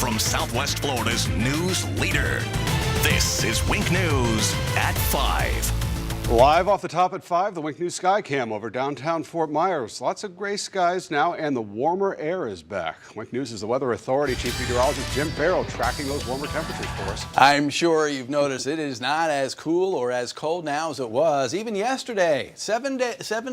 from Southwest Florida's news leader. This is Wink News at 5. Live off the top at 5, the Wink News Skycam over downtown Fort Myers. Lots of gray skies now, and the warmer air is back. Wink News is the Weather Authority Chief Meteorologist Jim Farrell tracking those warmer temperatures for us. I'm sure you've noticed it is not as cool or as cold now as it was even yesterday. 7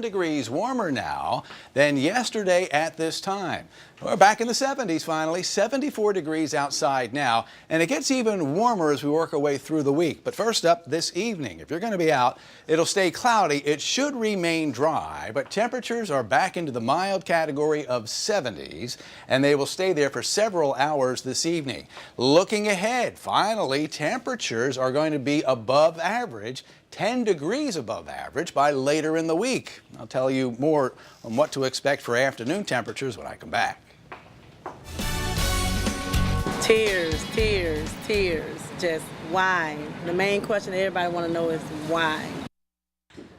degrees warmer now than yesterday at this time. We're back in the 70s finally, 74 degrees outside now, and it gets even warmer as we work our way through the week. But first up this evening, if you're going to be out, it'll stay cloudy. It should remain dry, but temperatures are back into the mild category of 70s, and they will stay there for several hours this evening. Looking ahead, finally, temperatures are going to be above average, 10 degrees above average by later in the week. I'll tell you more on what to expect for afternoon temperatures when I come back. Tears, tears, tears. Just why? The main question everybody want to know is why.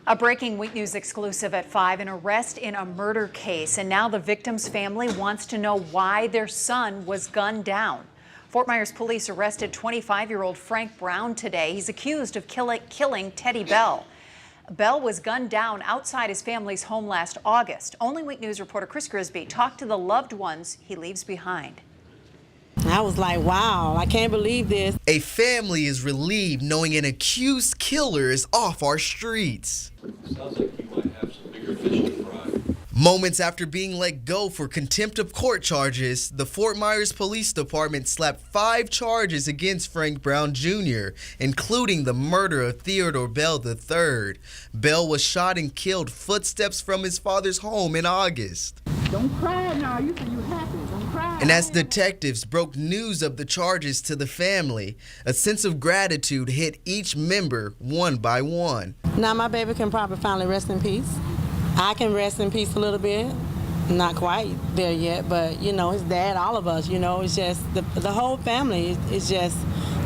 A breaking Wink News exclusive at 5, an arrest in a murder case. And now the victim's family wants to know why their son was gunned down. Fort Myers police arrested 25-year-old Frank Brown today. He's accused of killing Teddy Bell. Bell was gunned down outside his family's home last August. Only Wink News reporter Chris Grisby talked to the loved ones he leaves behind. I was like, wow, I can't believe this. A family is relieved knowing an accused killer is off our streets. Sounds like you might have some bigger fish to fry. Moments after being let go for contempt of court charges, the Fort Myers Police Department slapped 5 charges against Frank Brown Jr., including the murder of Theodore Bell III. Bell was shot and killed footsteps from his father's home in August. Don't cry now. You say you happy. Don't cry. And as detectives broke news of the charges to the family, a sense of gratitude hit each member one by one. Now my baby can probably finally rest in peace. I can rest in peace a little bit. Not quite there yet, but you know, his dad, all of us, you know, it's just the whole family is just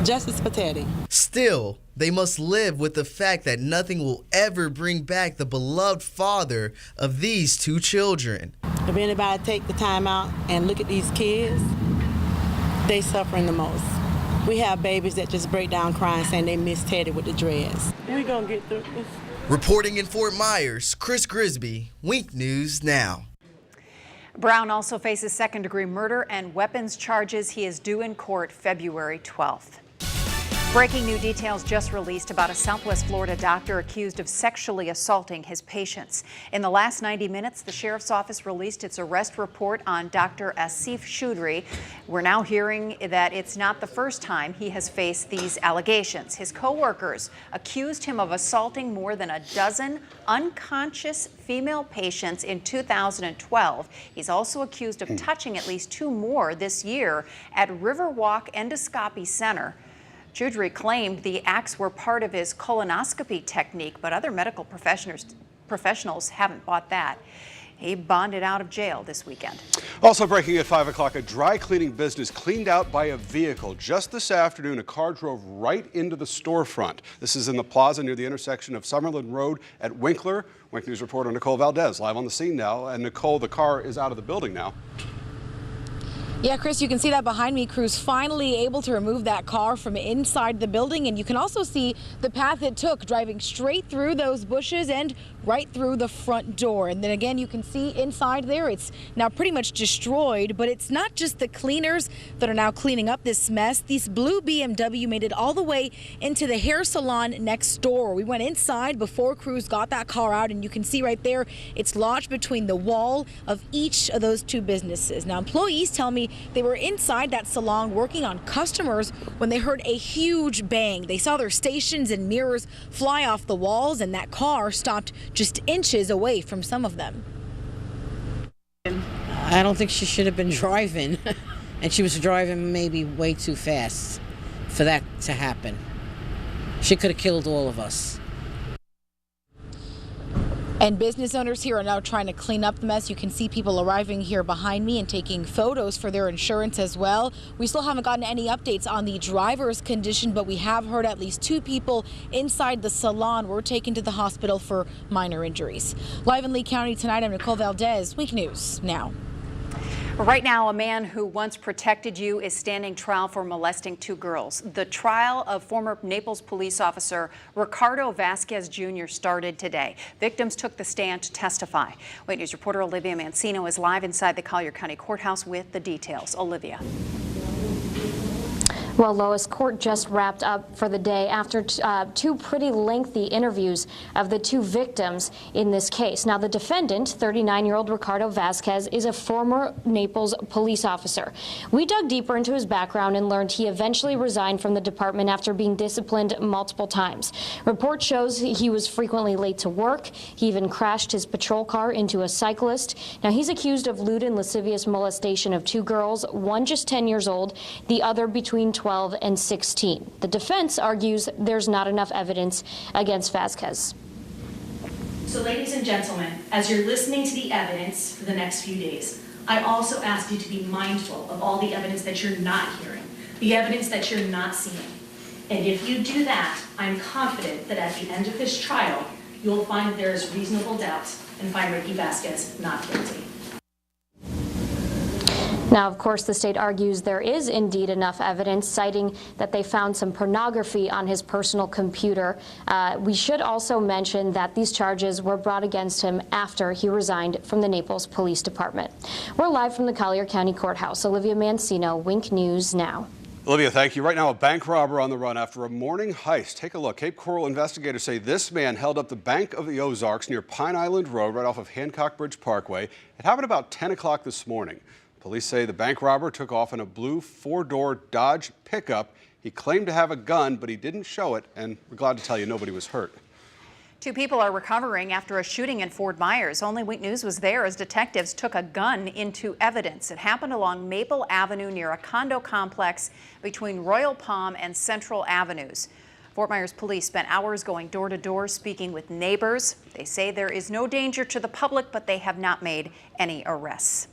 as pathetic. Still, they must live with the fact that nothing will ever bring back the beloved father of these 2 children. If anybody take the time out and look at these kids, they suffering the most. We have babies that just break down crying saying they miss Teddy with the dreads. We're gonna get through this. Reporting in Fort Myers, Chris Grisby, Wink News Now. Brown also faces second-degree murder and weapons charges. He is due in court February 12th. Breaking new details just released about a Southwest Florida doctor accused of sexually assaulting his patients. In the last 90 minutes, the sheriff's office released its arrest report on Dr. Asif Choudhury. We're now hearing that it's not the first time he has faced these allegations. His co-workers accused him of assaulting more than a dozen unconscious female patients in 2012. He's also accused of touching at least 2 more this year at Riverwalk Endoscopy Center. Choudhury claimed the acts were part of his colonoscopy technique, but other medical professionals haven't bought that. He bonded out of jail this weekend. Also breaking at 5 o'clock, a dry cleaning business cleaned out by a vehicle. Just this afternoon, a car drove right into the storefront. This is in the plaza near the intersection of Summerlin Road at Winkler. Wink News reporter Nicole Valdez live on the scene now. And Nicole, the car is out of the building now. Yeah, Chris, you can see that behind me. Crews finally able to remove that car from inside the building, and you can also see the path it took, driving straight through those bushes and right through the front door. And then again, you can see inside there, it's now pretty much destroyed, but it's not just the cleaners that are now cleaning up this mess. This blue BMW made it all the way into the hair salon next door. We went inside before crews got that car out, and you can see right there, it's lodged between the wall of each of those 2 businesses. Now, employees tell me they were inside that salon working on customers when they heard a huge bang. They saw their stations and mirrors fly off the walls, and that car stopped just inches away from some of them. I don't think she should have been driving, and she was driving maybe way too fast for that to happen. She could have killed all of us. And business owners here are now trying to clean up the mess. You can see people arriving here behind me and taking photos for their insurance as well. We still haven't gotten any updates on the driver's condition, but we have heard at least 2 people inside the salon were taken to the hospital for minor injuries. Live in Lee County tonight, I'm Nicole Valdez, Wink News Now. Right now, a man who once protected you is standing trial for molesting 2 girls. The trial of former Naples police officer Ricardo Vasquez Jr. started today. Victims took the stand to testify. Wait News reporter Olivia Mancino is live inside the Collier County Courthouse with the details. Olivia. Well, Lois, court just wrapped up for the day after 2 pretty lengthy interviews of the 2 victims in this case. Now, the defendant, 39-year-old Ricardo Vasquez, is a former Naples police officer. We dug deeper into his background and learned he eventually resigned from the department after being disciplined multiple times. Report shows he was frequently late to work. He even crashed his patrol car into a cyclist. Now, he's accused of lewd and lascivious molestation of 2 girls, one just 10 years old, the other between 12 and 16. The defense argues there's not enough evidence against Vasquez. So, ladies and gentlemen, as you're listening to the evidence for the next few days, I also ask you to be mindful of all the evidence that you're not hearing, the evidence that you're not seeing. And if you do that, I'm confident that at the end of this trial, you'll find that there is reasonable doubt and find Ricky Vasquez not guilty. Now, of course, the state argues there is indeed enough evidence, citing that they found some pornography on his personal computer. We should also mention that these charges were brought against him after he resigned from the Naples Police Department. We're live from the Collier County Courthouse. Olivia Mancino, Wink News Now. Olivia, thank you. Right now, a bank robber on the run after a morning heist. Take a look. Cape Coral investigators say this man held up the Bank of the Ozarks near Pine Island Road, right off of Hancock Bridge Parkway. It happened about 10 o'clock this morning. Police say the bank robber took off in a blue 4-door Dodge pickup. He claimed to have a gun, but he didn't show it, and we're glad to tell you nobody was hurt. 2 people are recovering after a shooting in Fort Myers. Only Wink News was there as detectives took a gun into evidence. It happened along Maple Avenue near a condo complex between Royal Palm and Central Avenues. Fort Myers police spent hours going door to door speaking with neighbors. They say there is no danger to the public, but they have not made any arrests.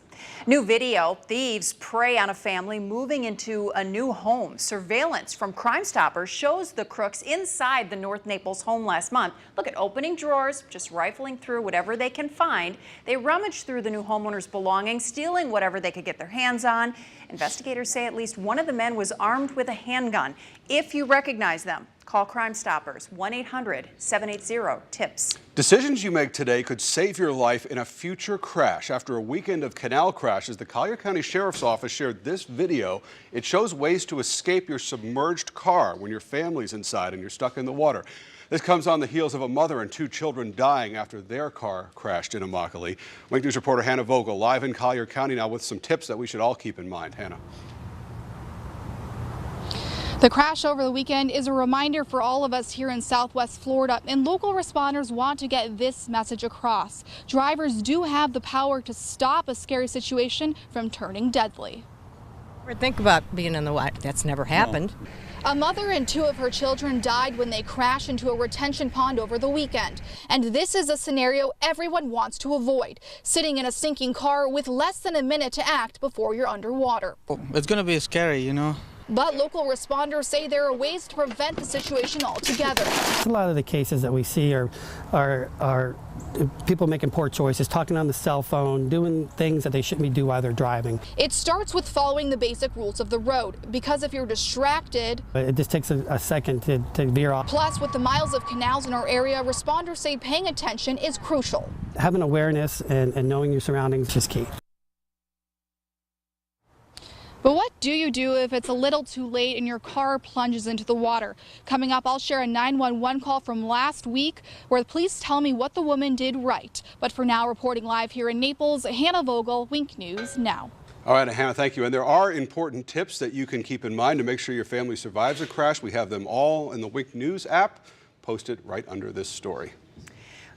New video, thieves prey on a family moving into a new home. Surveillance from Crime Stoppers shows the crooks inside the North Naples home last month. Look at opening drawers, just rifling through whatever they can find. They rummaged through the new homeowner's belongings, stealing whatever they could get their hands on. Investigators say at least one of the men was armed with a handgun. If you recognize them, call Crime Stoppers, 1-800-780-TIPS. Decisions you make today could save your life in a future crash. After a weekend of canal crashes, the Collier County Sheriff's Office shared this video. It shows ways to escape your submerged car when your family's inside and you're stuck in the water. This comes on the heels of a mother and 2 children dying after their car crashed in Immokalee. Wink News reporter Hannah Vogel live in Collier County now with some tips that we should all keep in mind. Hannah. The crash over the weekend is a reminder for all of us here in Southwest Florida, and local responders want to get this message across. Drivers do have the power to stop a scary situation from turning deadly. Think about being in the water. That's never happened. No. A mother and 2 of her children died when they crashed into a retention pond over the weekend. And this is a scenario everyone wants to avoid, sitting in a sinking car with less than a minute to act before you're underwater. It's going to be scary, you know. But local responders say there are ways to prevent the situation altogether. A lot of the cases that we see are people making poor choices, talking on the cell phone, doing things that they shouldn't be doing while they're driving. It starts with following the basic rules of the road, because if you're distracted, it just takes a second to veer off. Plus, with the miles of canals in our area, responders say paying attention is crucial. Having awareness and knowing your surroundings is key. But what do you do if it's a little too late and your car plunges into the water? Coming up, I'll share a 911 call from last week where the police tell me what the woman did right. But for now, reporting live here in Naples, Hannah Vogel, Wink News Now. All right, Hannah, thank you. And there are important tips that you can keep in mind to make sure your family survives a crash. We have them all in the Wink News app, posted right under this story.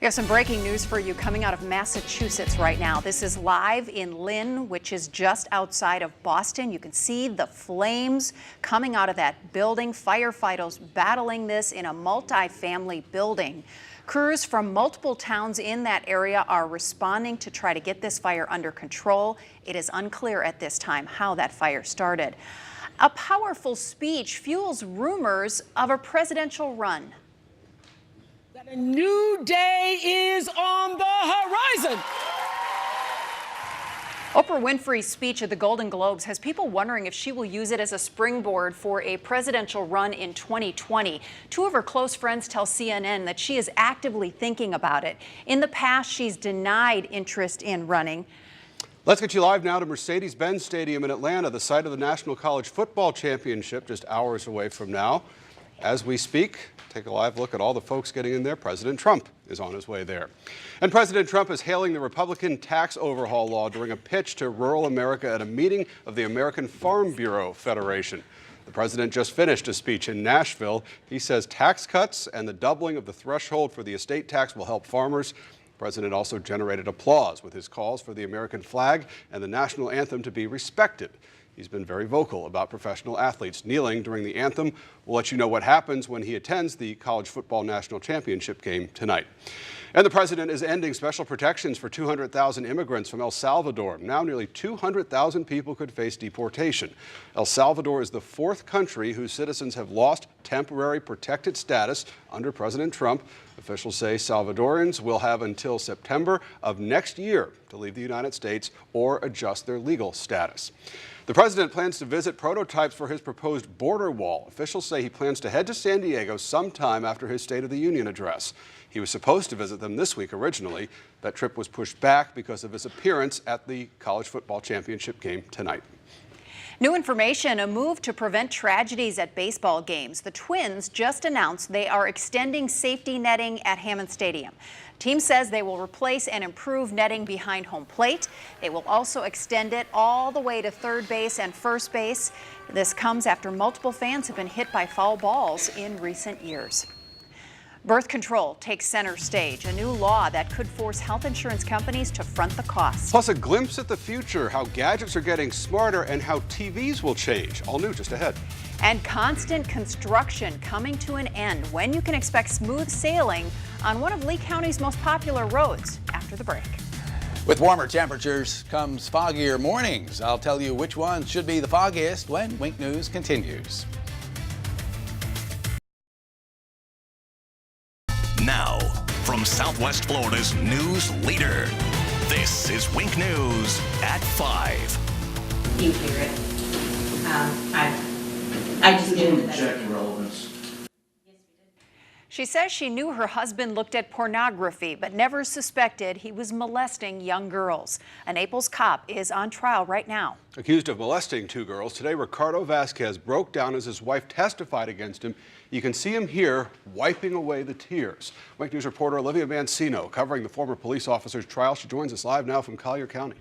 We have some breaking news for you coming out of Massachusetts right now. This is live in Lynn, which is just outside of Boston. You can see the flames coming out of that building. Firefighters battling this in a multi-family building. Crews from multiple towns in that area are responding to try to get this fire under control. It is unclear at this time how that fire started. A powerful speech fuels rumors of a presidential run. A new day is on the horizon. Oprah Winfrey's speech at the Golden Globes has people wondering if she will use it as a springboard for a presidential run in 2020. Two of her close friends tell CNN that she is actively thinking about it. In the past, she's denied interest in running. Let's get you live now to Mercedes-Benz Stadium in Atlanta, the site of the National College Football Championship, just hours away from now. As we speak, take a live look at all the folks getting in there. President Trump is on his way there. And President Trump is hailing the Republican tax overhaul law during a pitch to rural America at a meeting of the American Farm Bureau Federation. The president just finished a speech in Nashville. He says tax cuts and the doubling of the threshold for the estate tax will help farmers. The president also generated applause with his calls for the American flag and the national anthem to be respected. He's been very vocal about professional athletes kneeling during the anthem. We'll let you know what happens when he attends the College Football National Championship game tonight. And the president is ending special protections for 200,000 immigrants from El Salvador. Now nearly 200,000 people could face deportation. El Salvador is the fourth country whose citizens have lost temporary protected status under President Trump. Officials say Salvadorans will have until September of next year to leave the United States or adjust their legal status. The president plans to visit prototypes for his proposed border wall. Officials say he plans to head to San Diego sometime after his State of the Union address. He was supposed to visit them this week originally. That trip was pushed back because of his appearance at the College Football Championship game tonight. New information, a move to prevent tragedies at baseball games. The Twins just announced they are extending safety netting at Hammond Stadium. Team says they will replace and improve netting behind home plate. They will also extend it all the way to third base and first base. This comes after multiple fans have been hit by foul balls in recent years. Birth control takes center stage, a new law that could force health insurance companies to front the costs. Plus a glimpse at the future, how gadgets are getting smarter and how TVs will change. All new just ahead. And constant construction coming to an end, when you can expect smooth sailing on one of Lee County's most popular roads after the break. With warmer temperatures comes foggier mornings. I'll tell you which ones should be the foggiest when Wink News continues. Now, from Southwest Florida's news leader, this is Wink News at 5. You hear it. I just didn't check relevance. She says she knew her husband looked at pornography, but never suspected he was molesting young girls. A Naples cop is on trial right now. Accused of molesting two girls, today Ricardo Vasquez broke down as his wife testified against him. You can see him here wiping away the tears. Wink News reporter Olivia Mancino covering the former police officer's trial. She joins us live now from Collier County.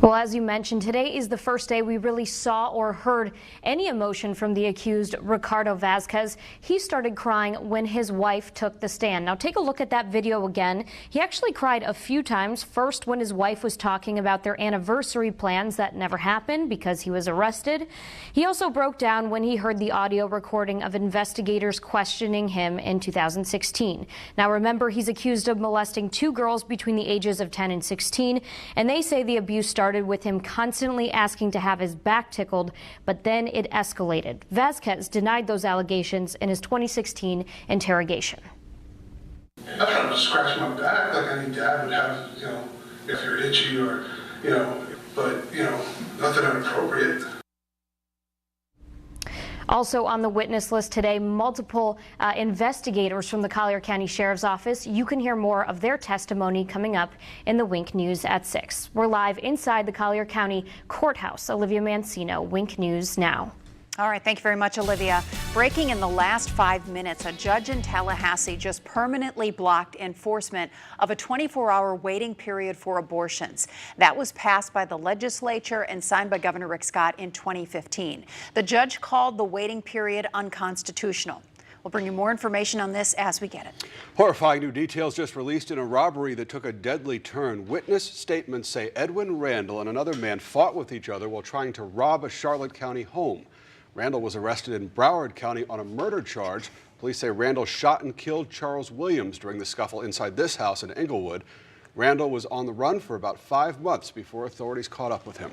Well, as you mentioned, today is the first day we really saw or heard any emotion from the accused, Ricardo Vasquez. He started crying when his wife took the stand. Now take a look at that video again. He actually cried a few times. First, when his wife was talking about their anniversary plans that never happened because he was arrested. He also broke down when he heard the audio recording of investigators questioning him in 2016. Now remember, he's accused of molesting two girls between the ages of 10 and 16, and they say the abuse started with him constantly asking to have his back tickled, but then it escalated. Vasquez denied those allegations in his 2016 interrogation. I kind of scratch my back like any dad would have, if you're itchy or, but, nothing inappropriate. Also on the witness list today, multiple investigators from the Collier County Sheriff's Office. You can hear more of their testimony coming up in the Wink News at 6. We're live inside the Collier County Courthouse. Olivia Mancino, Wink News Now. All right, thank you very much, Olivia. Breaking in the last 5 minutes, a judge in Tallahassee just permanently blocked enforcement of a 24-hour waiting period for abortions. That was passed by the legislature and signed by Governor Rick Scott in 2015. The judge called the waiting period unconstitutional. We'll bring you more information on this as we get it. Horrifying new details just released in a robbery that took a deadly turn. Witness statements say Edwin Randall and another man fought with each other while trying to rob a Charlotte County home. Randall was arrested in Broward County on a murder charge. Police say Randall shot and killed Charles Williams during the scuffle inside this house in Englewood. Randall was on the run for about 5 months before authorities caught up with him.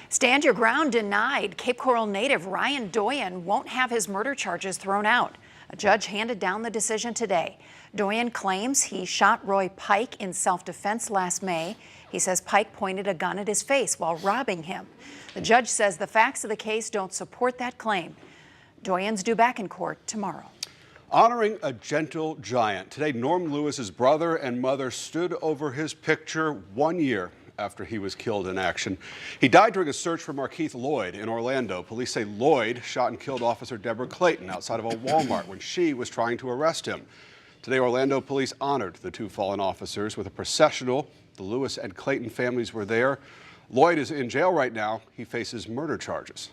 Stand your ground denied. Cape Coral native Ryan Doyen won't have his murder charges thrown out. A judge handed down the decision today. Doyen claims he shot Roy Pike in self-defense last May. He says Pike pointed a gun at his face while robbing him. The judge says the facts of the case don't support that claim. Doyen's due back in court tomorrow. Honoring a gentle giant. Today, Norm Lewis's brother and mother stood over his picture 1 year after he was killed in action. He died during a search for Markeith Lloyd in Orlando. Police say Lloyd shot and killed Officer Deborah Clayton outside of a Walmart when she was trying to arrest him. Today, Orlando police honored the two fallen officers with a processional. The Lewis and Clayton families were there. Lloyd is in jail right now. He faces murder charges.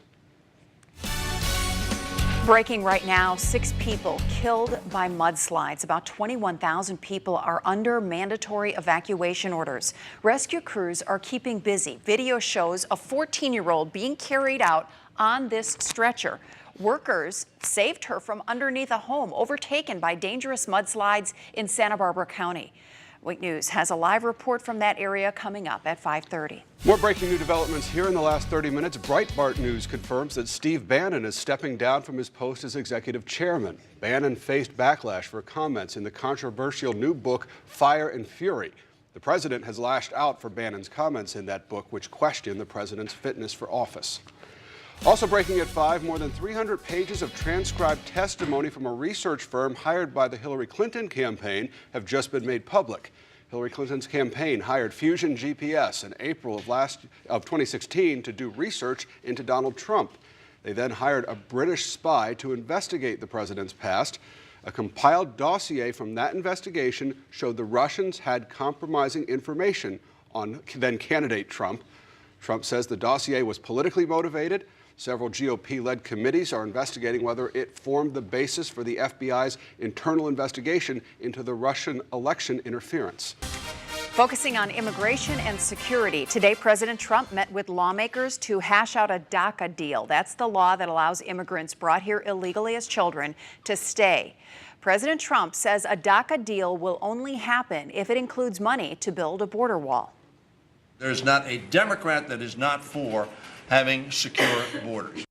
Breaking right now, 6 people killed by mudslides. About 21,000 people are under mandatory evacuation orders. Rescue crews are keeping busy. Video shows a 14-year-old being carried out on this stretcher. Workers saved her from underneath a home overtaken by dangerous mudslides in Santa Barbara County. Wink News has a live report from that area coming up at 5:30. More breaking new developments here in the last 30 minutes. Breitbart News confirms that Steve Bannon is stepping down from his post as executive chairman. Bannon faced backlash for comments in the controversial new book, Fire and Fury. The president has lashed out for Bannon's comments in that book, which question the president's fitness for office. Also breaking at 5, more than 300 pages of transcribed testimony from a research firm hired by the Hillary Clinton campaign have just been made public. Hillary Clinton's campaign hired Fusion GPS in April of 2016 to do research into Donald Trump. They then hired a British spy to investigate the president's past. A compiled dossier from that investigation showed the Russians had compromising information on then candidate Trump. Trump says the dossier was politically motivated. Several GOP-led committees are investigating whether it formed the basis for the FBI's internal investigation into the Russian election interference. Focusing on immigration and security, today President Trump met with lawmakers to hash out a DACA deal. That's the law that allows immigrants brought here illegally as children to stay. President Trump says a DACA deal will only happen if it includes money to build a border wall. There's not a Democrat that is not for having secure borders.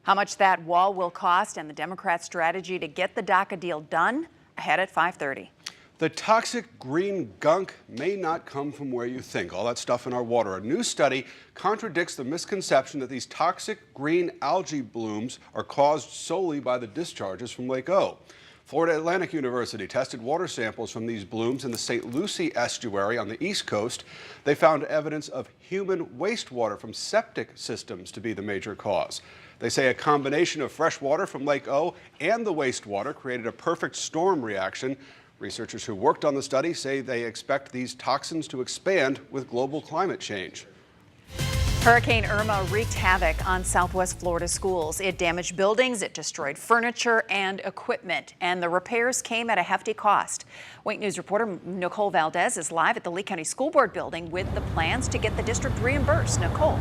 How much that wall will cost and the Democrat strategy to get the DACA deal done ahead at 5:30. The toxic green gunk may not come from where you think. All that stuff in our water. A new study contradicts the misconception that these toxic green algae blooms are caused solely by the discharges from Lake O. Florida Atlantic University tested water samples from these blooms in the St. Lucie estuary on the East Coast. They found evidence of human wastewater from septic systems to be the major cause. They say a combination of fresh water from Lake O and the wastewater created a perfect storm reaction. Researchers who worked on the study say they expect these toxins to expand with global climate change. Hurricane Irma wreaked havoc on Southwest Florida schools. It damaged buildings, it destroyed furniture and equipment, and the repairs came at a hefty cost. Wink News reporter Nicole Valdez is live at the Lee County School Board building with the plans to get the district reimbursed. Nicole.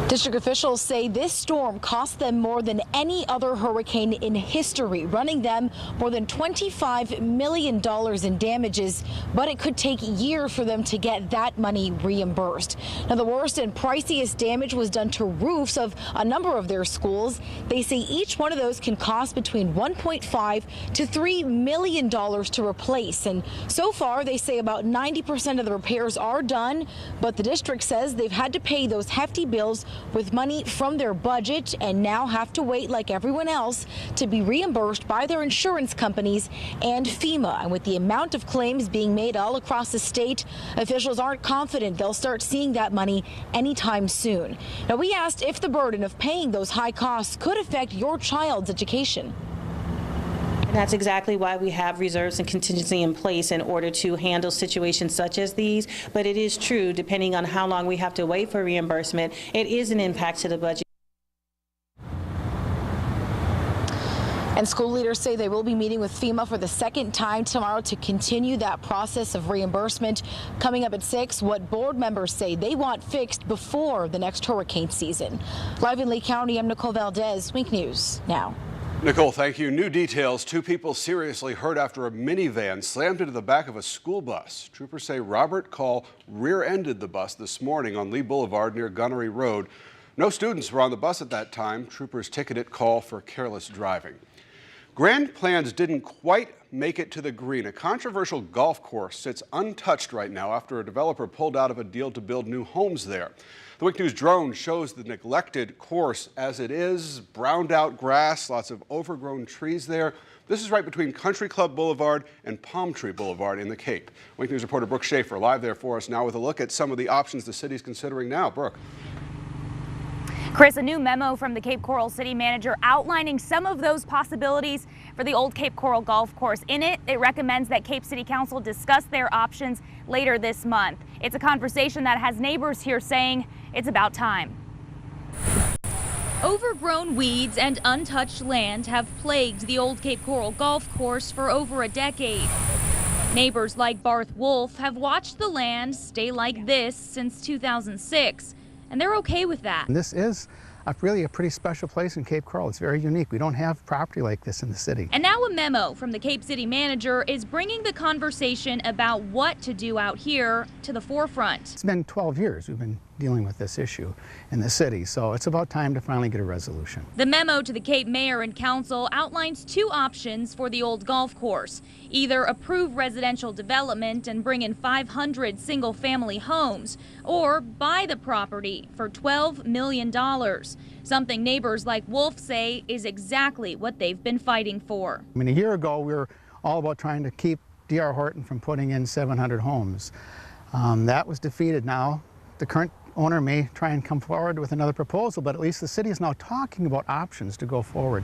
District officials say this storm cost them more than any other hurricane in history, running them more than $25 million in damages, but it could take years for them to get that money reimbursed. Now, the worst and priciest damage was done to roofs of a number of their schools. They say each one of those can cost between $1.5 to $3 million to replace. And so far, they say about 90% of the repairs are done, but the district says they've had to pay those hefty bills with money from their budget and now have to wait like everyone else to be reimbursed by their insurance companies and FEMA. And with the amount of claims being made all across the state, officials aren't confident they'll start seeing that money anytime soon. Now, we asked if the burden of paying those high costs could affect your child's education. And that's exactly why we have reserves and contingency in place in order to handle situations such as these. But it is true, depending on how long we have to wait for reimbursement, it is an impact to the budget. And school leaders say they will be meeting with FEMA for the second time tomorrow to continue that process of reimbursement. Coming up at 6, what board members say they want fixed before the next hurricane season. Live in Lee County, I'm Nicole Valdez, Wink News Now. Nicole, thank you. New details. 2 people seriously hurt after a minivan slammed into the back of a school bus. Troopers say Robert Call rear-ended the bus this morning on Lee Boulevard near Gunnery Road. No students were on the bus at that time. Troopers ticketed Call for careless driving. Grand plans didn't quite make it to the green. A controversial golf course sits untouched right now after a developer pulled out of a deal to build new homes there. The Wink News drone shows the neglected course as it is, browned out grass, lots of overgrown trees there. This is right between Country Club Boulevard and Palm Tree Boulevard in the Cape. Wink News reporter Brooke Schaefer live there for us now with a look at some of the options the city's considering now. Brooke. Chris, a new memo from the Cape Coral City Manager outlining some of those possibilities for the old Cape Coral Golf Course. In it, it recommends that Cape City Council discuss their options later this month. It's a conversation that has neighbors here saying it's about time. Overgrown weeds and untouched land have plagued the old Cape Coral Golf Course for over a decade. Neighbors like Barth Wolf have watched the land stay like this since 2006. And they're okay with that. This is really a pretty special place in Cape Coral. It's very unique. We don't have property like this in the city. And now a memo from the Cape City Manager is bringing the conversation about what to do out here to the forefront. It's been 12 years we've been dealing with this issue in the city, so it's about time to finally get a resolution. The memo to the Cape Mayor and Council outlines two options for the old golf course. Either approve residential development and bring in 500 single-family homes, or buy the property for $12 million. Something neighbors like Wolf say is exactly what they've been fighting for. I mean, a year ago we were all about trying to keep D.R. Horton from putting in 700 homes. That was defeated. Now the current owner may try and come forward with another proposal, but at least the city is now talking about options to go forward.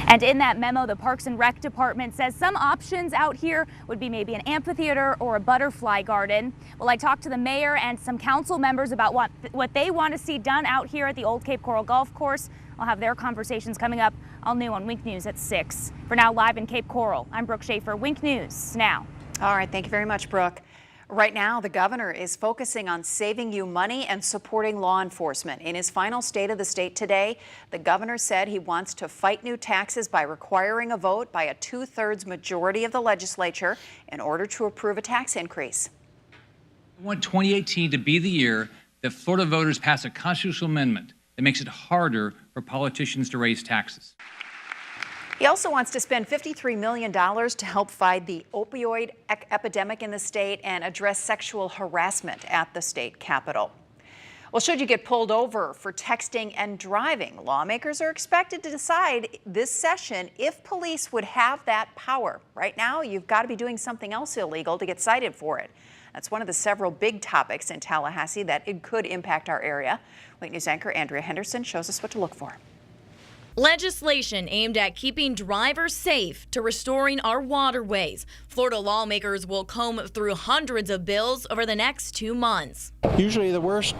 And in that memo, the Parks and Rec Department says some options out here would be maybe an amphitheater or a butterfly garden. Well, I talked to the mayor and some council members about what they want to see done out here at the old Cape Coral Golf Course. I'll have their conversations coming up all new on Wink News at 6. For now, live in Cape Coral, I'm Brooke Schaefer, Wink News Now. All right, thank you very much, Brooke. Right now, the governor is focusing on saving you money and supporting law enforcement. In his final State of the State today, the governor said he wants to fight new taxes by requiring a vote by a 2/3 majority of the legislature in order to approve a tax increase. We want 2018 to be the year that Florida voters pass a constitutional amendment that makes it harder for politicians to raise taxes. He also wants to spend $53 million to help fight the opioid epidemic in the state and address sexual harassment at the state capitol. Well, should you get pulled over for texting and driving, lawmakers are expected to decide this session if police would have that power. Right now, you've got to be doing something else illegal to get cited for it. That's one of the several big topics in Tallahassee that it could impact our area. Wink News anchor Andrea Henderson shows us what to look for. Legislation aimed at keeping drivers safe to restoring our waterways. Florida lawmakers will comb through hundreds of bills over the next 2 months. Usually the worst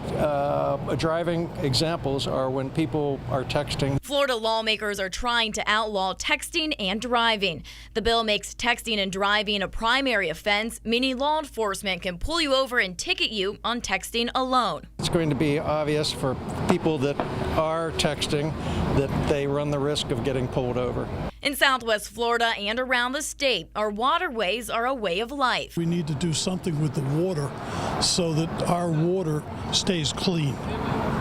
driving examples are when people are texting. Florida lawmakers are trying to outlaw texting and driving. The bill makes texting and driving a primary offense, meaning law enforcement can pull you over and ticket you on texting alone. It's going to be obvious for people that are texting that they run the risk of getting pulled over. In Southwest Florida and around the state, our waterways are a way of life. We need to do something with the water so that our water stays clean.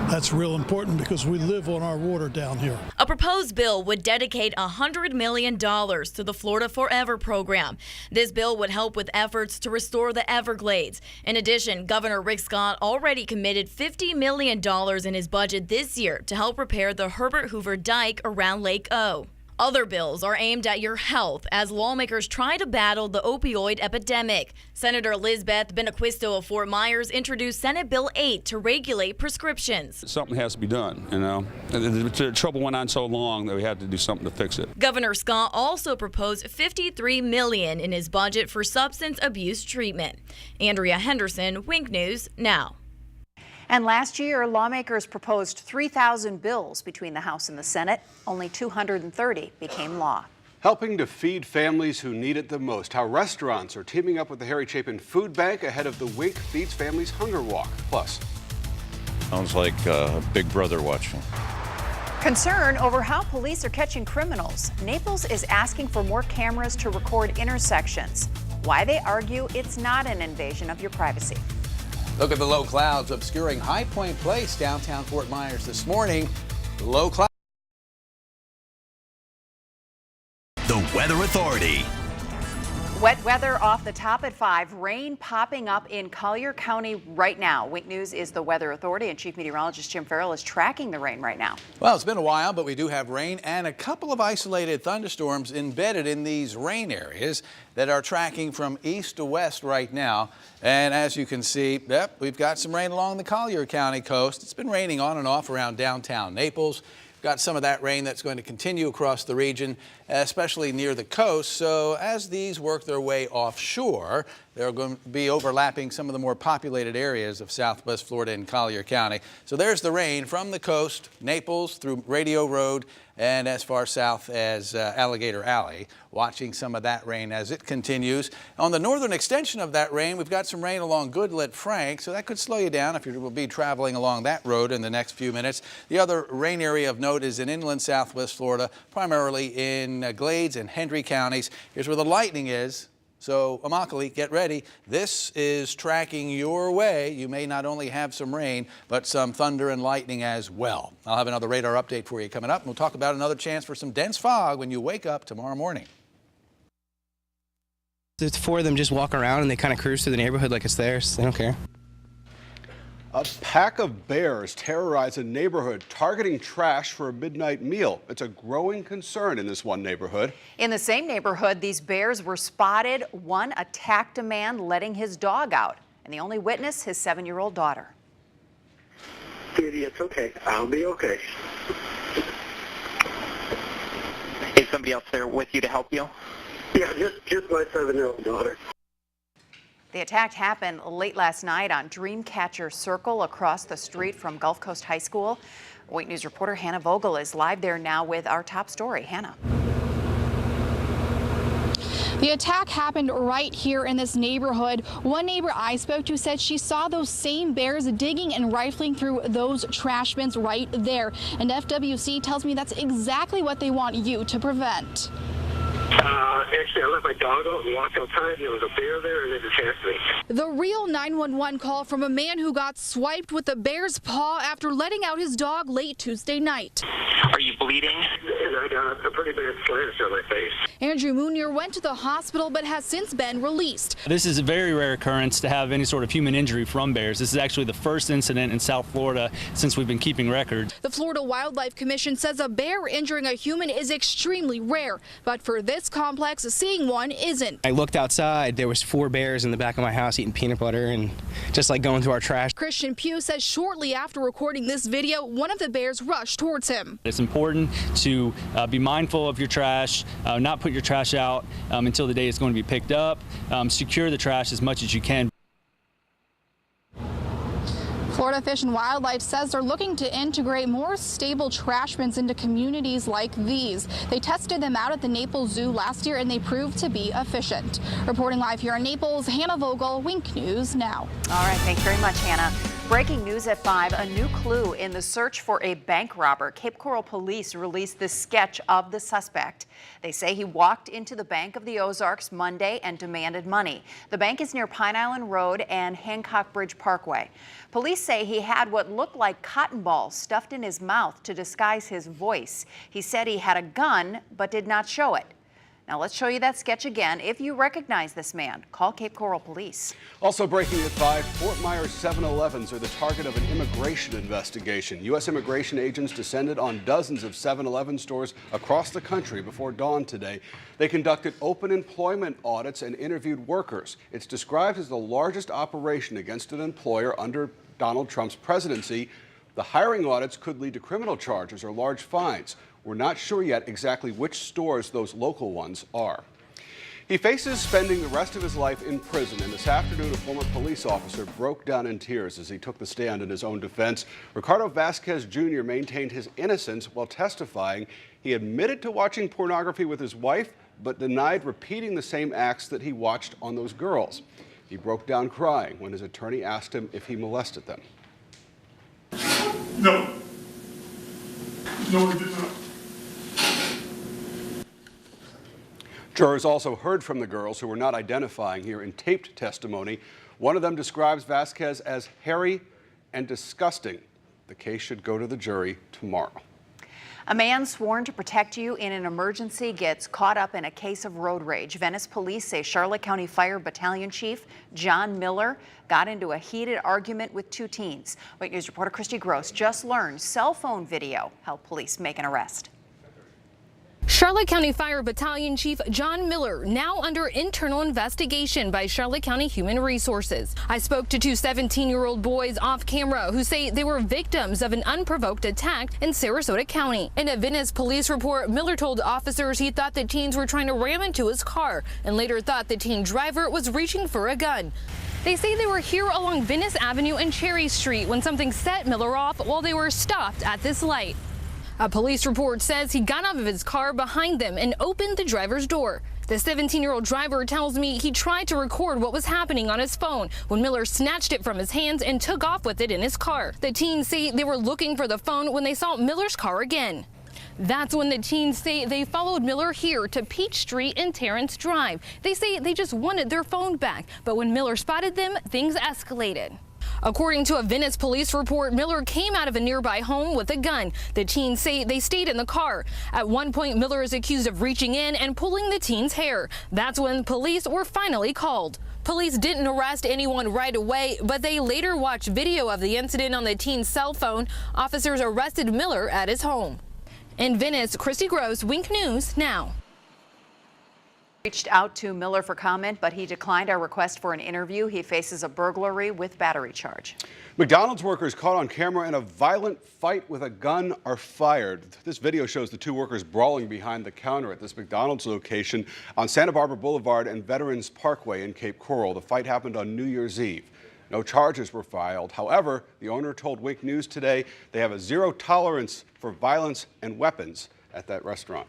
That's real important because we live on our water down here. A proposed bill would dedicate $100 million to the Florida Forever program. This bill would help with efforts to restore the Everglades. In addition, Governor Rick Scott already committed $50 million in his budget this year to help repair the Herbert Hoover Dike around Lake O. Other bills are aimed at your health as lawmakers try to battle the opioid epidemic. Senator Lizbeth Benaquisto of Fort Myers introduced Senate Bill 8 to regulate prescriptions. Something has to be done, you know. The trouble went on so long that we had to do something to fix it. Governor Scott also proposed $53 million in his budget for substance abuse treatment. Andrea Henderson, Wink News Now. And last year, lawmakers proposed 3,000 bills between the House and the Senate. Only 230 became law. Helping to feed families who need it the most. How restaurants are teaming up with the Harry Chapin Food Bank ahead of the Wink Feeds Families Hunger Walk. Plus. Sounds like Big Brother watching. Concern over how police are catching criminals. Naples is asking for more cameras to record intersections. Why they argue it's not an invasion of your privacy. Look at the low clouds obscuring High Point Place, downtown Fort Myers this morning. Low clouds. Weather Authority. Wet weather off the top at 5. Rain popping up in Collier County right now. Wink News is the Weather Authority, and Chief Meteorologist Jim Farrell is tracking the rain right now. Well, it's been a while, but we do have rain and a couple of isolated thunderstorms embedded in these rain areas that are tracking from east to west right now. And as you can see, yep, we've got some rain along the Collier County coast. It's been raining on and off around downtown Naples. Got some of that rain that's going to continue across the region, especially near the coast. So as these work their way offshore, they're going to be overlapping some of the more populated areas of southwest Florida and Collier County. So there's the rain from the coast, Naples through Radio Road, and as far south as Alligator Alley. Watching some of that rain as it continues. On the northern extension of that rain, we've got some rain along Goodlet Frank, so that could slow you down if you will be traveling along that road in the next few minutes. The other rain area of note is in inland southwest Florida, primarily in Glades and Hendry counties. Here's where the lightning is. So, Immokalee, get ready. This is tracking your way. You may not only have some rain, but some thunder and lightning as well. I'll have another radar update for you coming up. We'll talk about another chance for some dense fog when you wake up tomorrow morning. The four of them just walk around and they kind of cruise through the neighborhood like it's theirs. They don't care. A pack of bears terrorize a neighborhood, targeting trash for a midnight meal. It's a growing concern in this one neighborhood. In the same neighborhood, these bears were spotted. One attacked a man letting his dog out, and the only witness, his 7-year-old daughter. Katie, it's okay. I'll be okay. Is somebody else there with you to help you? Yeah, just my 7-year-old daughter. The attack happened late last night on Dreamcatcher Circle across the street from Gulf Coast High School. Wink News reporter Hannah Vogel is live there now with our top story. Hannah. The attack happened right here in this neighborhood. One neighbor I spoke to said she saw those same bears digging and rifling through those trash bins right there. And FWC tells me that's exactly what they want you to prevent. Actually, I let my dog out and walked outside. There was a bear there, and it attacked me. The real 911 call from a man who got swiped with a bear's paw after letting out his dog late Tuesday night. Are you bleeding? And I got a pretty bad slash on my face. Andrew Munier went to the hospital but has since been released. This is a very rare occurrence to have any sort of human injury from bears. This is actually the first incident in South Florida since we've been keeping records. The Florida Wildlife Commission says a bear injuring a human is extremely rare, but for this complex, seeing one isn't. I looked outside, there was 4 bears in the back of my house eating peanut butter and just like going through our trash. Christian Pugh says shortly after recording this video, one of the bears rushed towards him. It's important to be mindful of your trash, not put your trash out until the day it's going to be picked up. Secure the trash as much as you can. Florida Fish and Wildlife says they're looking to integrate more stable trash bins into communities like these. They tested them out at the Naples Zoo last year and they proved to be efficient. Reporting live here in Naples, Hannah Vogel, Wink News Now. All right, thanks very much, Hannah. Breaking news at 5, a new clue in the search for a bank robber. Cape Coral police released this sketch of the suspect. They say he walked into the Bank of the Ozarks Monday and demanded money. The bank is near Pine Island Road and Hancock Bridge Parkway. Police say he had what looked like cotton balls stuffed in his mouth to disguise his voice. He said he had a gun but did not show it. Now let's show you that sketch again. If you recognize this man, call Cape Coral Police. Also breaking at 5, Fort Myers 7-Elevens are the target of an immigration investigation. U.S. immigration agents descended on dozens of 7-Eleven stores across the country before dawn today. They conducted open employment audits and interviewed workers. It's described as the largest operation against an employer under Donald Trump's presidency. The hiring audits could lead to criminal charges or large fines. We're not sure yet exactly which stores those local ones are. He faces spending the rest of his life in prison, and this afternoon a former police officer broke down in tears as he took the stand in his own defense. Ricardo Vasquez Jr. maintained his innocence while testifying. He admitted to watching pornography with his wife, but denied repeating the same acts that he watched on those girls. He broke down crying when his attorney asked him if he molested them. No. No, I did not. Jurors also heard from the girls who were not identifying here in taped testimony. One of them describes Vasquez as hairy and disgusting. The case should go to the jury tomorrow. A man sworn to protect you in an emergency gets caught up in a case of road rage. Venice police say Charlotte County Fire Battalion Chief John Miller got into a heated argument with two teens. Wake News reporter Christy Gross just learned cell phone video helped police make an arrest. Charlotte County Fire Battalion Chief John Miller now under internal investigation by Charlotte County Human Resources. I spoke to two 17-year-old boys off camera who say they were victims of an unprovoked attack in Sarasota County. In a Venice police report, Miller told officers he thought the teens were trying to ram into his car and later thought the teen driver was reaching for a gun. They say they were here along Venice Avenue and Cherry Street when something set Miller off while they were stopped at this light. A police report says he got out of his car behind them and opened the driver's door. The 17-year-old driver tells me he tried to record what was happening on his phone when Miller snatched it from his hands and took off with it in his car. The teens say they were looking for the phone when they saw Miller's car again. That's when the teens say they followed Miller here to Peach Street and Terrence Drive. They say they just wanted their phone back, but when Miller spotted them, things escalated. According to a Venice police report, Miller came out of a nearby home with a gun. The teens say they stayed in the car. At one point, Miller is accused of reaching in and pulling the teen's hair. That's when police were finally called. Police didn't arrest anyone right away, but they later watched video of the incident on the teen's cell phone. Officers arrested Miller at his home. In Venice, Christy Gross, Wink News Now. Reached out to Miller for comment, but he declined our request for an interview. He faces a burglary with battery charge. McDonald's workers caught on camera in a violent fight with a gun are fired. This video shows the two workers brawling behind the counter at this McDonald's location on Santa Barbara Boulevard and Veterans Parkway in Cape Coral. The fight happened on New Year's Eve. No charges were filed. However, the owner told Wink News today they have a zero tolerance for violence and weapons at that restaurant.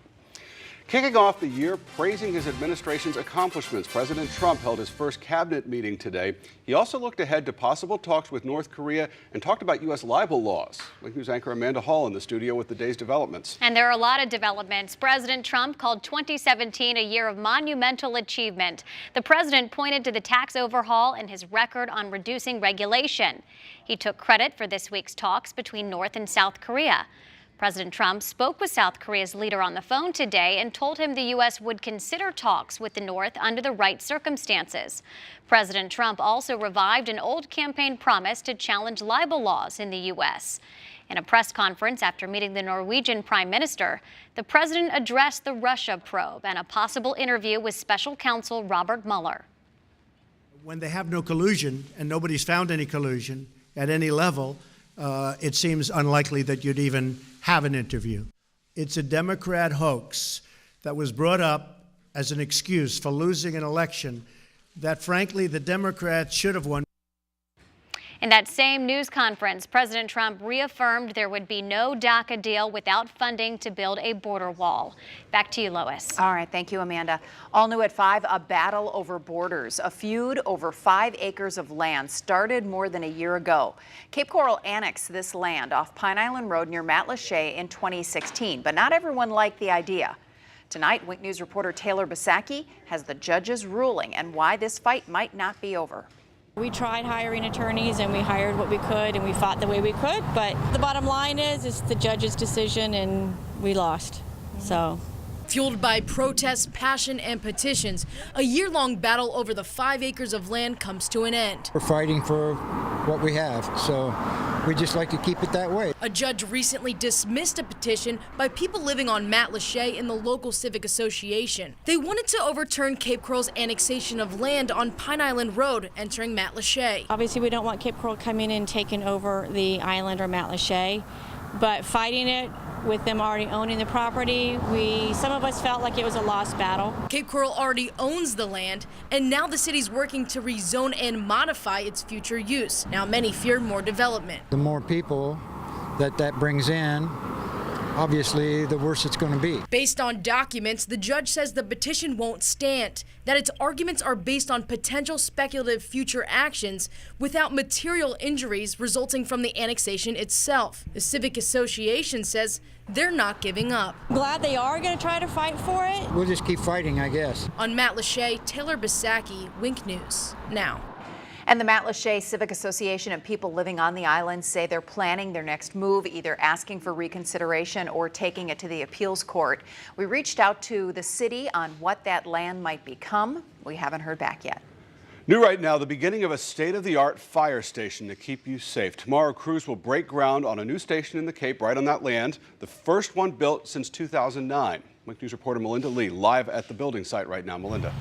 Kicking off the year praising his administration's accomplishments, President Trump held his first cabinet meeting today. He also looked ahead to possible talks with North Korea and talked about U.S. libel laws. Wink News anchor Amanda Hall in the studio with the day's developments. And there are a lot of developments. President Trump called 2017 a year of monumental achievement. The president pointed to the tax overhaul and his record on reducing regulation. He took credit for this week's talks between North and South Korea. President Trump spoke with South Korea's leader on the phone today and told him the U.S. would consider talks with the North under the right circumstances. President Trump also revived an old campaign promise to challenge libel laws in the U.S. In a press conference after meeting the Norwegian Prime Minister, the president addressed the Russia probe and a possible interview with special counsel Robert Mueller. When they have no collusion, and nobody's found any collusion at any level, it seems unlikely that you'd even have an interview. It's a Democrat hoax that was brought up as an excuse for losing an election that, frankly, the Democrats should have won. In that same news conference, President Trump reaffirmed there would be no DACA deal without funding to build a border wall. Back to you, Lois. All right, thank you, Amanda. All new at 5, a battle over borders. A feud over 5 acres of land started more than a year ago. Cape Coral annexed this land off Pine Island Road near Matlacha in 2016, but not everyone liked the idea. Tonight, Wink News reporter Taylor Bisacki has the judge's ruling and why this fight might not be over. We tried hiring attorneys and we hired what we could and we fought the way we could, but the bottom line is it's the judge's decision and we lost. So. Fueled by protests, passion, and petitions, a year-long battle over the 5 acres of land comes to an end. We're fighting for what we have, so we just like to keep it that way. A judge recently dismissed a petition by people living on Matlacha in the local civic association. They wanted to overturn Cape Coral's annexation of land on Pine Island Road entering Matlacha. Obviously, we don't want Cape Coral coming in and taking over the island or Matlacha, but fighting it with them already owning the property, some of us felt like it was a lost battle. Cape Coral already owns the land, and now the city's working to rezone and modify its future use. Now many fear more development. The more people that brings in, obviously, the worse it's going to be. Based on documents, the judge says the petition won't stand, that its arguments are based on potential speculative future actions without material injuries resulting from the annexation itself. The Civic Association says they're not giving up. Glad they are going to try to fight for it. We'll just keep fighting, I guess. On Matlacha, Taylor Bisacki, Wink News Now. And the Matlacha Civic Association and people living on the island say they're planning their next move, either asking for reconsideration or taking it to the appeals court. We reached out to the city on what that land might become. We haven't heard back yet. New right now, the beginning of a state-of-the-art fire station to keep you safe. Tomorrow, crews will break ground on a new station in the Cape right on that land, the first one built since 2009. Wink News reporter Melinda Lee live at the building site right now. Melinda.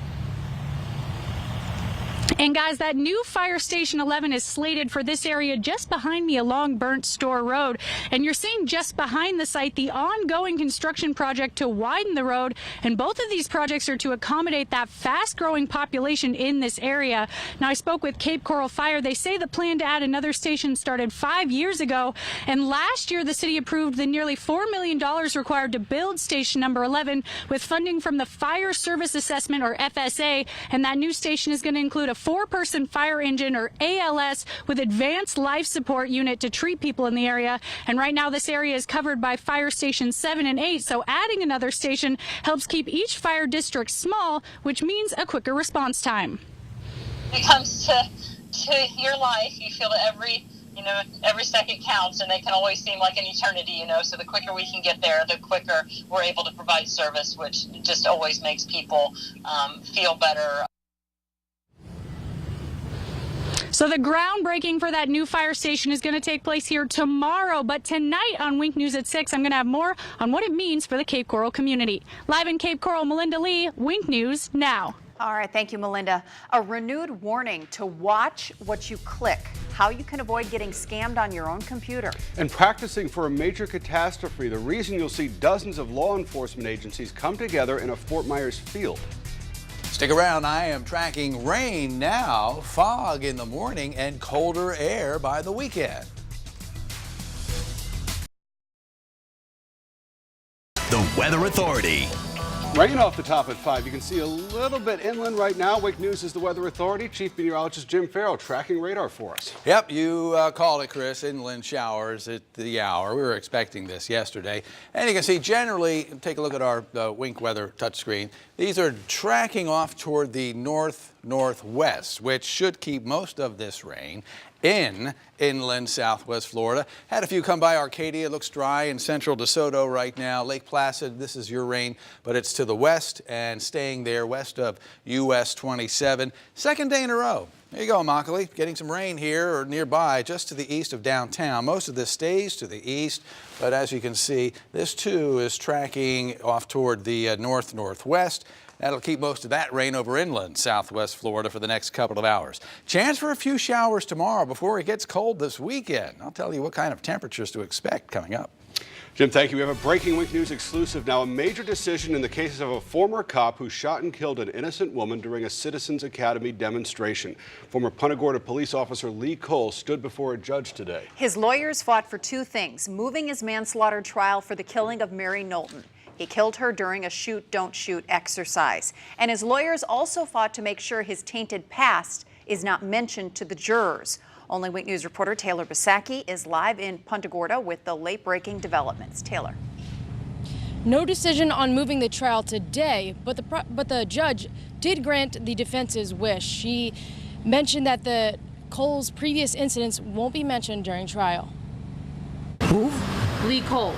And guys, that new Fire Station 11 is slated for this area just behind me along Burnt Store Road. And you're seeing just behind the site the ongoing construction project to widen the road. And both of these projects are to accommodate that fast growing population in this area. Now, I spoke with Cape Coral Fire. They say the plan to add another station started 5 years ago. And last year, the city approved the nearly $4 million required to build station number 11 with funding from the Fire Service Assessment, or FSA. And that new station is going to include a 4-person fire engine, or ALS, with advanced life support unit to treat people in the area. And right now this area is covered by fire stations 7 and 8, so adding another station helps keep each fire district small, which means a quicker response time. When it comes to your life, you feel that every second counts, and they can always seem like an eternity, so the quicker we can get there, the quicker we're able to provide service, which just always makes people feel better. So the groundbreaking for that new fire station is going to take place here tomorrow. But tonight on Wink News at 6, I'm going to have more on what it means for the Cape Coral community. Live in Cape Coral, Melinda Lee, Wink News now. All right, thank you, Melinda. A renewed warning to watch what you click, how you can avoid getting scammed on your own computer. And practicing for a major catastrophe, the reason you'll see dozens of law enforcement agencies come together in a Fort Myers field. Stick around, I am tracking rain now, fog in the morning, and colder air by the weekend. The Weather Authority. Rain off the top at 5. You can see a little bit inland right now. Wake News is the Weather Authority. Chief Meteorologist Jim Farrell tracking radar for us. Yep, you called it, Chris. Inland showers at the hour. We were expecting this yesterday. And you can see generally, take a look at our Wink weather touchscreen. These are tracking off toward the north-northwest, which should keep most of this rain in inland southwest Florida. Had a few come by Arcadia. It looks dry in central DeSoto right now. Lake Placid, this is your rain, but it's to the west and staying there west of US 27. Second day in a row. There you go, Immokalee. Getting some rain here or nearby just to the east of downtown. Most of this stays to the east, but as you can see, this too is tracking off toward the north-northwest. That'll keep most of that rain over inland southwest Florida for the next couple of hours. Chance for a few showers tomorrow before it gets cold this weekend. I'll tell you what kind of temperatures to expect coming up. Jim, thank you. We have a breaking Wink News exclusive now. A major decision in the case of a former cop who shot and killed an innocent woman during a Citizens Academy demonstration. Former Punta Gorda police officer Lee Cole stood before a judge today. His lawyers fought for two things: moving his manslaughter trial for the killing of Mary Knowlton. He killed her during a shoot, don't shoot exercise. And his lawyers also fought to make sure his tainted past is not mentioned to the jurors. Only Wink News reporter Taylor Bisacki is live in Punta Gorda with the late-breaking developments. Taylor. No decision on moving the trial today, but the judge did grant the defense's wish. She mentioned that the Cole's previous incidents won't be mentioned during trial. Who? Lee Cole.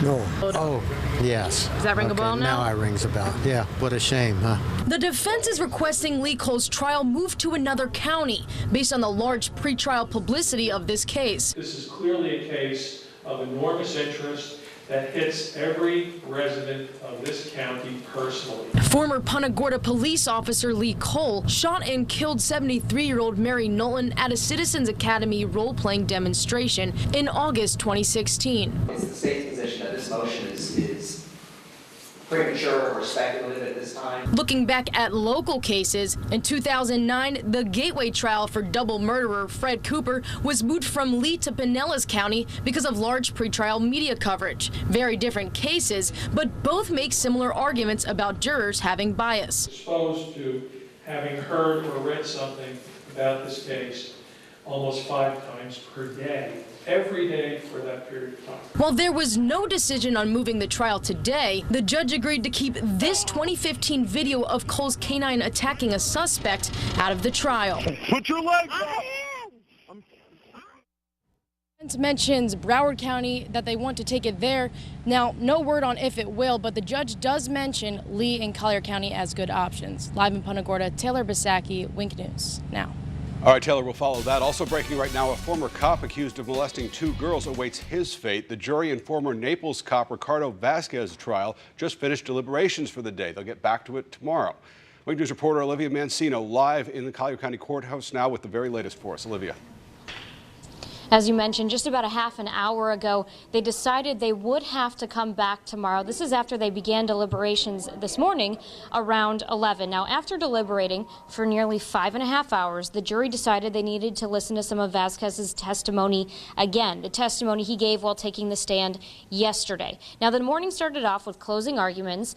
No. Oh, yes. Does that ring a bell now? Now it rings a bell. Yeah, what a shame, huh? The defense is requesting Lee Cole's trial move to another county based on the large pretrial publicity of this case. This is clearly a case of enormous interest that hits every resident of this county personally. Former Punta Gorda police officer Lee Cole shot and killed 73-year-old Mary Knowlton at a Citizens Academy role-playing demonstration in August 2016. It's the state's position that this motion is premature or speculative at this time. Looking back at local cases, in 2009, the Gateway trial for double murderer Fred Cooper was moved from Lee to Pinellas County because of large pretrial media coverage. Very different cases, but both make similar arguments about jurors having bias. Exposed to having heard or read something about this case, almost 5 times per day, every day for that period of time. While there was no decision on moving the trial today, the judge agreed to keep this 2015 video of Cole's canine attacking a suspect out of the trial. Put your legs up! Mentions Broward County, that they want to take it there. Now, no word on if it will, but the judge does mention Lee and Collier County as good options. Live in Punta Gorda, Taylor Bisacki, Wink News Now. All right, Taylor, we'll follow that. Also breaking right now, a former cop accused of molesting 2 girls awaits his fate. The jury in former Naples cop Ricardo Vasquez's trial just finished deliberations for the day. They'll get back to it tomorrow. Wink News reporter Olivia Mancino live in the Collier County Courthouse now with the very latest for us. Olivia. As you mentioned, just about a half an hour ago, they decided they would have to come back tomorrow. This is after they began deliberations this morning around 11. Now, after deliberating for nearly 5.5 hours, the jury decided they needed to listen to some of Vasquez's testimony again, the testimony he gave while taking the stand yesterday. Now, the morning started off with closing arguments.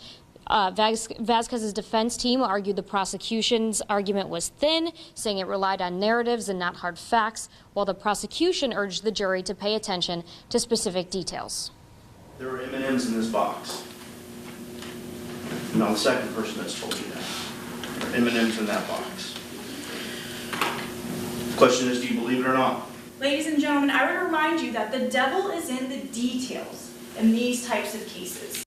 Vasquez's defense team argued the prosecution's argument was thin, saying it relied on narratives and not hard facts, while the prosecution urged the jury to pay attention to specific details. There were M&Ms in this box. I'm not the second person that's told you that. There are M&Ms in that box. The question is, do you believe it or not? Ladies and gentlemen, I would remind you that the devil is in the details in these types of cases.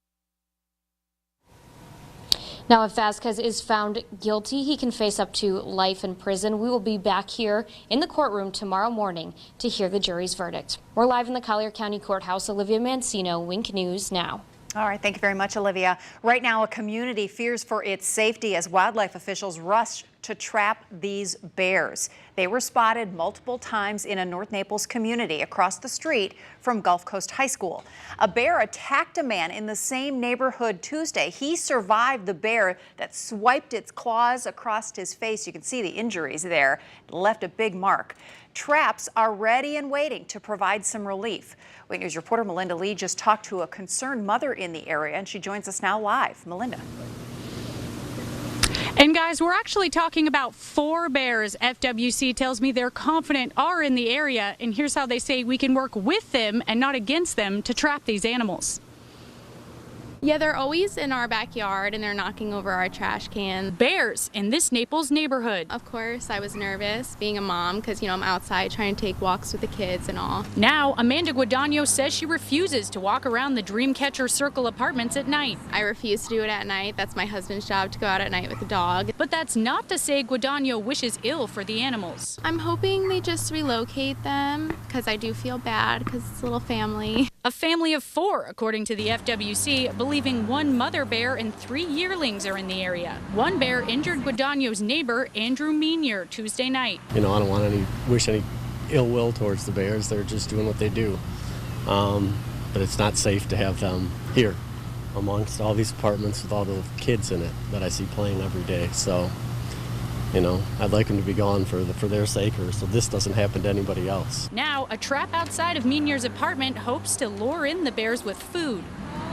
Now, if Vasquez is found guilty, he can face up to life in prison. We will be back here in the courtroom tomorrow morning to hear the jury's verdict. We're live in the Collier County Courthouse. Olivia Mancino, Wink News Now. All right, thank you very much, Olivia. Right now, a community fears for its safety as wildlife officials rush to trap these bears. They were spotted multiple times in a North Naples community across the street from Gulf Coast High School. A bear attacked a man in the same neighborhood Tuesday. He survived the bear that swiped its claws across his face. You can see the injuries there. It left a big mark. Traps are ready and waiting to provide some relief. Wink News reporter Melinda Lee just talked to a concerned mother in the area, and she joins us now live. Melinda. And guys, we're actually talking about 4 bears FWC tells me they're confident are in the area, and here's how they say we can work with them and not against them to trap these animals. Yeah, they're always in our backyard and they're knocking over our trash cans. Bears in this Naples neighborhood. Of course, I was nervous being a mom because, I'm outside trying to take walks with the kids and all. Now, Amanda Guadagno says she refuses to walk around the Dreamcatcher Circle apartments at night. I refuse to do it at night. That's my husband's job, to go out at night with the dog. But that's not to say Guadagno wishes ill for the animals. I'm hoping they just relocate them because I do feel bad because it's a little family. A family of 4, according to the FWC, believing 1 mother bear and 3 yearlings are in the area. One bear injured Guadagno's neighbor, Andrew Meanier, Tuesday night. I don't want to wish any ill will towards the bears. They're just doing what they do. But it's not safe to have them here amongst all these apartments with all the kids in it that I see playing every day. So, I'd like them to be gone for their sake, or so this doesn't happen to anybody else. Now, a trap outside of Meanier's apartment hopes to lure in the bears with food.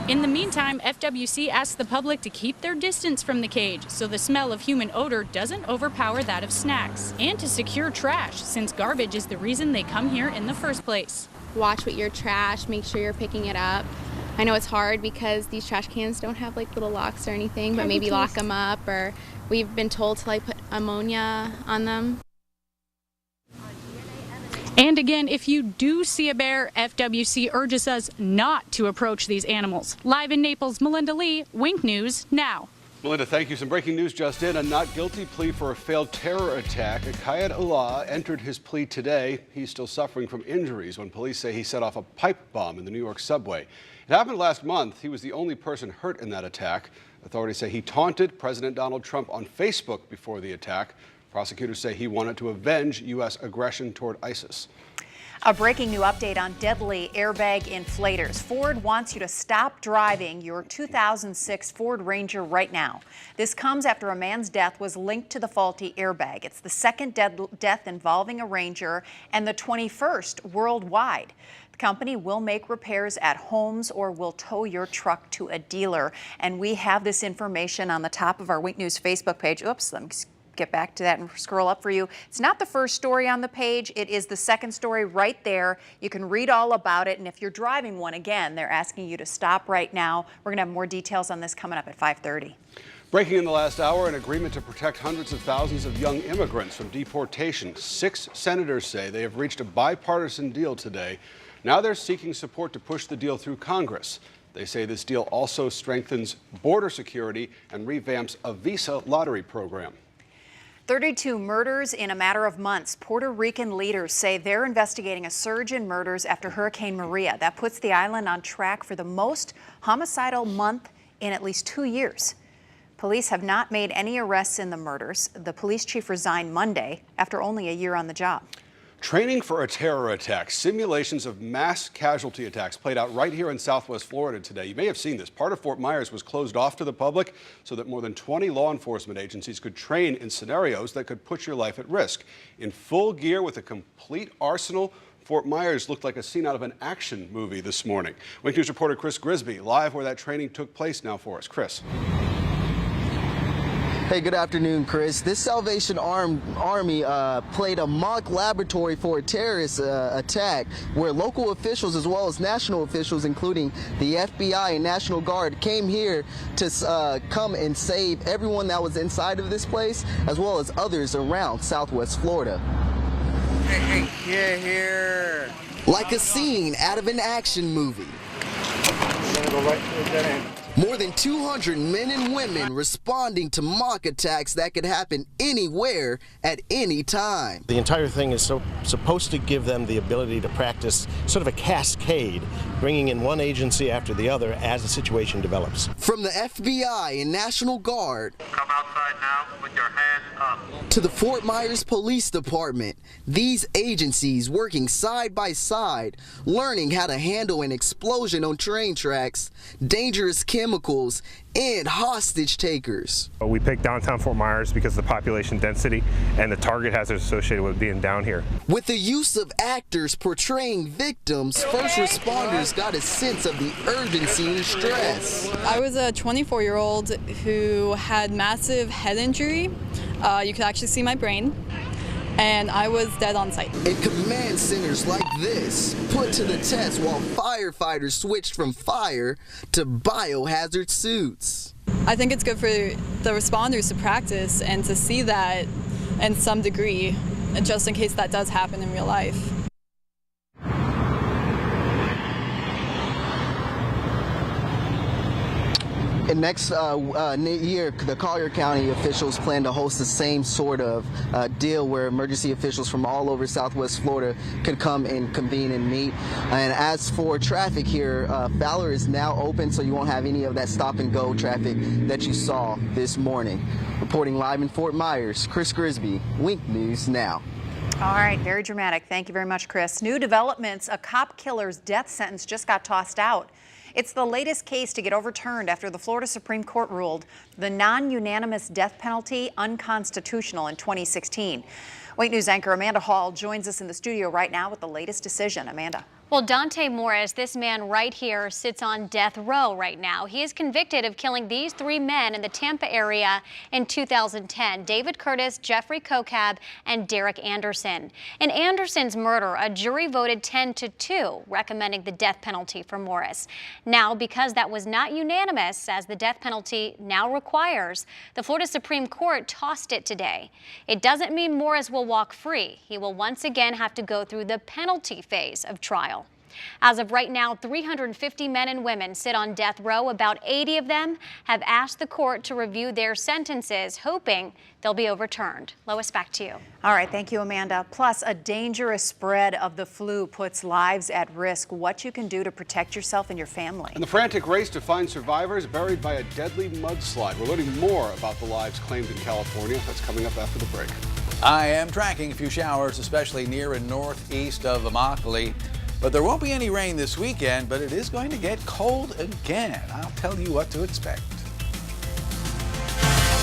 In the meantime, FWC asks the public to keep their distance from the cage so the smell of human odor doesn't overpower that of snacks, and to secure trash since garbage is the reason they come here in the first place. Watch what your trash, make sure you're picking it up. I know it's hard because these trash cans don't have little locks or anything, but maybe lock them up, or we've been told to put ammonia on them. And again, if you do see a bear, FWC urges us not to approach these animals. Live in Naples, Melinda Lee, Wink News Now. Melinda, thank you. Some breaking news just in. A not guilty plea for a failed terror attack. Kayed Allah entered his plea today. He's still suffering from injuries when police say he set off a pipe bomb in the New York subway. It happened last month. He was the only person hurt in that attack. Authorities say he taunted President Donald Trump on Facebook before the attack. Prosecutors say he wanted to avenge U.S. aggression toward ISIS. A breaking new update on deadly airbag inflators. Ford wants you to stop driving your 2006 Ford Ranger right now. This comes after a man's death was linked to the faulty airbag. It's the second death involving a Ranger and the 21st worldwide. The company will make repairs at homes or will tow your truck to a dealer. And we have this information on the top of our Wink News Facebook page. Oops, let me get back to that and scroll up for you. It's not the first story on the page. It is the second story right there. You can read all about it. And if you're driving one, again, they're asking you to stop right now. We're going to have more details on this coming up at 5:30. Breaking in the last hour, an agreement to protect hundreds of thousands of young immigrants from deportation. 6 senators say they have reached a bipartisan deal today. Now they're seeking support to push the deal through Congress. They say this deal also strengthens border security and revamps a visa lottery program. 32 murders in a matter of months. Puerto Rican leaders say they're investigating a surge in murders after Hurricane Maria. That puts the island on track for the most homicidal month in at least 2 years. Police have not made any arrests in the murders. The police chief resigned Monday after only a year on the job. Training for a terror attack. Simulations of mass casualty attacks played out right here in Southwest Florida today. You may have seen this. Part of Fort Myers was closed off to the public so that more than 20 law enforcement agencies could train in scenarios that could put your life at risk. In full gear with a complete arsenal, Fort Myers looked like a scene out of an action movie this morning. Wink News reporter Chris Grisby live where that training took place now for us. Chris. Hey, good afternoon, Chris. This Salvation Army played a mock laboratory for a terrorist attack where local officials as well as national officials, including the FBI and National Guard, came here to come and save everyone that was inside of this place as well as others around Southwest Florida. Hey, here. Like a scene out of an action movie. More than 200 men and women responding to mock attacks that could happen anywhere at any time. The entire thing is supposed to give them the ability to practice sort of a cascade, bringing in one agency after the other as the situation develops. From the FBI and National Guard, Come outside now with your hands up. to the Fort Myers Police Department, these agencies working side by side, learning how to handle an explosion on train tracks, dangerous chemicals, and hostage takers. We picked downtown Fort Myers because of the population density and the target hazards associated with being down here. With the use of actors portraying victims, first responders got a sense of the urgency and stress. I was a 24-year-old who had massive head injury. You could actually see my brain. And I was dead on sight. And command centers like this put to the test while firefighters switched from fire to biohazard suits. I think it's good for the responders to practice and to see that in some degree, just in case that does happen in real life. And next year, the Collier County officials plan to host the same sort of deal where emergency officials from all over Southwest Florida could come and convene and meet. And as for traffic here, Fowler is now open, so you won't have any of that stop and go traffic that you saw this morning. Reporting live in Fort Myers, Chris Grisby, Wink News Now. All right, very dramatic. Thank you very much, Chris. New developments, a cop killer's death sentence just got tossed out. It's the latest case to get overturned after the Florida Supreme Court ruled the non-unanimous death penalty unconstitutional in 2016. Wink News anchor Amanda Hall joins us in the studio right now with the latest decision. Amanda. Well, Dante Morris, this man right here, sits on death row right now. He is convicted of killing these 3 men in the Tampa area in 2010, David Curtis, Jeffrey Kokab, and Derek Anderson. In Anderson's murder, a jury voted 10-2, recommending the death penalty for Morris. Now, because that was not unanimous, as the death penalty now requires, the Florida Supreme Court tossed it today. It doesn't mean Morris will walk free. He will once again have to go through the penalty phase of trial. As of right now, 350 men and women sit on death row. About 80 of them have asked the court to review their sentences, hoping they'll be overturned. Lois, back to you. All right, thank you, Amanda. Plus, a dangerous spread of the flu puts lives at risk. What you can do to protect yourself and your family. And the frantic race to find survivors buried by a deadly mudslide. We're learning more about the lives claimed in California. That's coming up after the break. I am tracking a few showers, especially near and northeast of Immokalee. But there won't be any rain this weekend, but it is going to get cold again. I'll tell you what to expect.